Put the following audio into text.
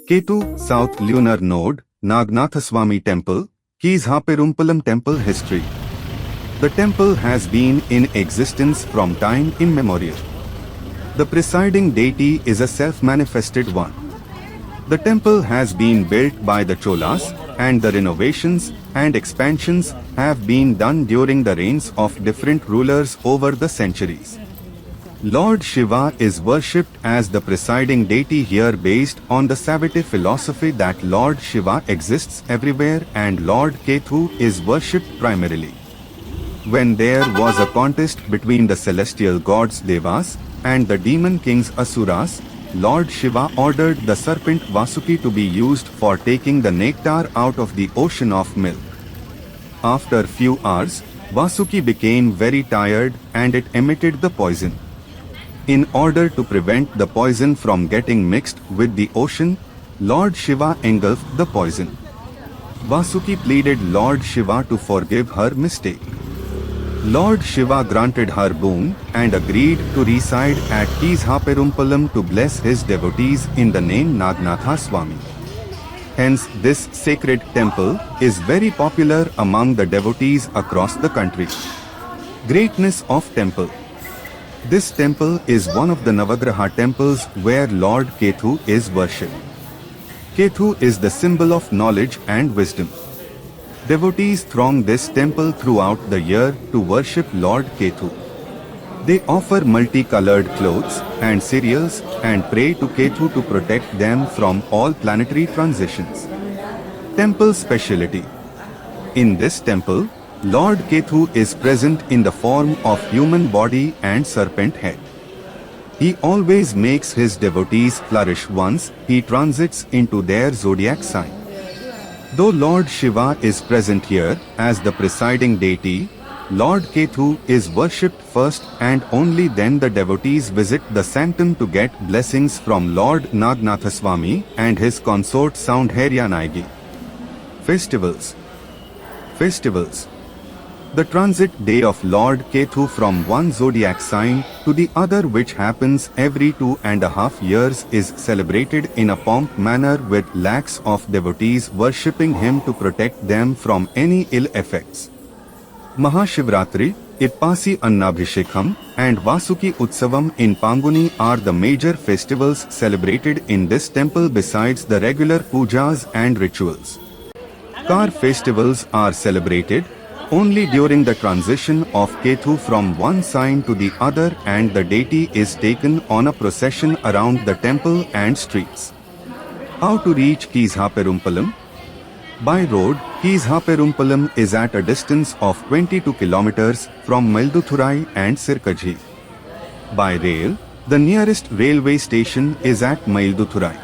Ketu, South Lunar Node, Naganathaswamy Temple, Keezhaperumpallam Temple History. The temple has been in existence from time immemorial. The presiding deity is a self-manifested one. The temple has been built by the Cholas, and the renovations and expansions have been done during the reigns of different rulers over the centuries. Lord Shiva is worshipped as the presiding deity here based on the Saivaite philosophy that Lord Shiva exists everywhere and Lord Kethu is worshipped primarily. When there was a contest between the Celestial Gods Devas and the Demon Kings Asuras, Lord Shiva ordered the serpent Vasuki to be used for taking the nectar out of the ocean of milk. After few hours, Vasuki became very tired and it emitted the poison. In order to prevent the poison from getting mixed with the ocean, Lord Shiva engulfed the poison. Vasuki pleaded Lord Shiva to forgive her mistake. Lord Shiva granted her boon and agreed to reside at Keezhaperumpallam to bless his devotees in the name Naganatha Swamy. Hence, this sacred temple is very popular among the devotees across the country. Greatness of temple. This temple is one of the Navagraha temples where Lord Kethu is worshipped. Kethu is the symbol of knowledge and wisdom. Devotees throng this temple throughout the year to worship Lord Kethu. They offer multicolored clothes and cereals and pray to Kethu to protect them from all planetary transitions. Temple speciality. In this temple, Lord Kethu is present in the form of human body and serpent head. He always makes his devotees flourish once he transits into their zodiac sign. Though Lord Shiva is present here as the presiding deity, Lord Kethu is worshipped first and only then the devotees visit the sanctum to get blessings from Lord Naganathaswamy and his consort Soundharyanagi. Festivals. The transit day of Lord Kethu from one zodiac sign to the other, which happens every 2.5 years, is celebrated in a pomp manner with lakhs of devotees worshipping him to protect them from any ill effects. Mahashivratri, Ippasi Annabhishekam, and Vasuki Utsavam in Panguni are the major festivals celebrated in this temple besides the regular pujas and rituals. Car festivals are celebrated only during the transition of Kethu from one sign to the other and the deity is taken on a procession around the temple and streets. How to reach Keezhaperumpallam? By road, Keezhaperumpallam is at a distance of 22 kilometers from Mayiladuthurai and Sirkazhi. By rail, the nearest railway station is at Mayiladuthurai.